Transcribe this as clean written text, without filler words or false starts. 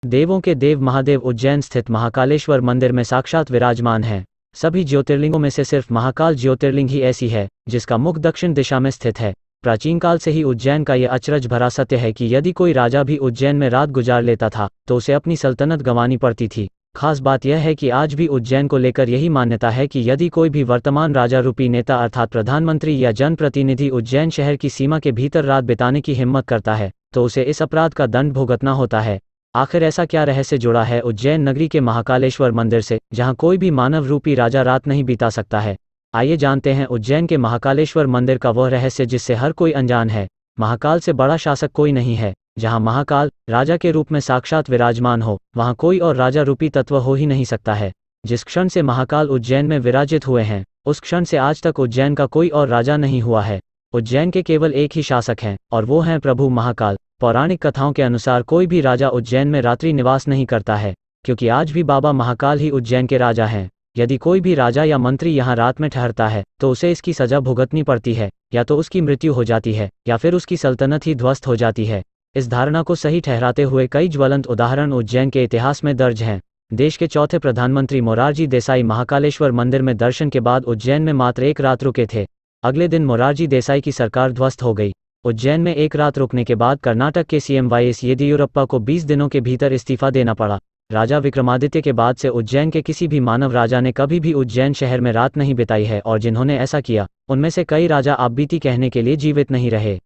देवों के देव महादेव उज्जैन स्थित महाकालेश्वर मंदिर में साक्षात विराजमान हैं। सभी ज्योतिर्लिंगों में से सिर्फ महाकाल ज्योतिर्लिंग ही ऐसी है जिसका मुख दक्षिण दिशा में स्थित है। प्राचीन काल से ही उज्जैन का यह अचरज भरा सत्य है कि यदि कोई राजा भी उज्जैन में रात गुजार लेता था तो उसे अपनी सल्तनत गंवानी पड़ती थी। खास बात यह है कि आज भी उज्जैन को लेकर यही मान्यता है कि यदि कोई भी वर्तमान राजा रूपी नेता अर्थात प्रधानमंत्री या जनप्रतिनिधि उज्जैन शहर की सीमा के भीतर रात बिताने की हिम्मत करता है तो उसे इस अपराध का दंड भुगतना होता है। आखिर ऐसा क्या रहस्य जुड़ा है उज्जैन नगरी के महाकालेश्वर मंदिर से, जहां कोई भी मानव रूपी राजा रात नहीं बिता सकता है? आइए जानते हैं उज्जैन के महाकालेश्वर मंदिर का वह रहस्य जिससे हर कोई अनजान है। महाकाल से बड़ा शासक कोई नहीं है। जहां महाकाल राजा के रूप में साक्षात विराजमान हो, वहां कोई और राजा रूपी तत्व हो ही नहीं सकता है। जिस क्षण से महाकाल उज्जैन में विराजित हुए हैं, उस क्षण से आज तक उज्जैन का कोई और राजा नहीं हुआ है। उज्जैन के केवल एक ही शासक हैं और वो हैं प्रभु महाकाल। पौराणिक कथाओं के अनुसार कोई भी राजा उज्जैन में रात्रि निवास नहीं करता है, क्योंकि आज भी बाबा महाकाल ही उज्जैन के राजा हैं। यदि कोई भी राजा या मंत्री यहाँ रात में ठहरता है तो उसे इसकी सजा भुगतनी पड़ती है, या तो उसकी मृत्यु हो जाती है या फिर उसकी सल्तनत ही ध्वस्त हो जाती है। इस धारणा को सही ठहराते हुए कई ज्वलंत उदाहरण उज्जैन के इतिहास में दर्ज हैं। देश के चौथे प्रधानमंत्री मोरारजी देसाई महाकालेश्वर मंदिर में दर्शन के बाद उज्जैन में मात्र एक रात रुके थे। अगले दिन मोरारजी देसाई की सरकार ध्वस्त हो गई। उज्जैन में एक रात रुकने के बाद कर्नाटक के सीएम वाईएस येदियुरप्पा को 20 दिनों के भीतर इस्तीफा देना पड़ा। राजा विक्रमादित्य के बाद से उज्जैन के किसी भी मानव राजा ने कभी भी उज्जैन शहर में रात नहीं बिताई है, और जिन्होंने ऐसा किया उनमें से कई राजा आप बीती कहने के लिए जीवित नहीं रहे।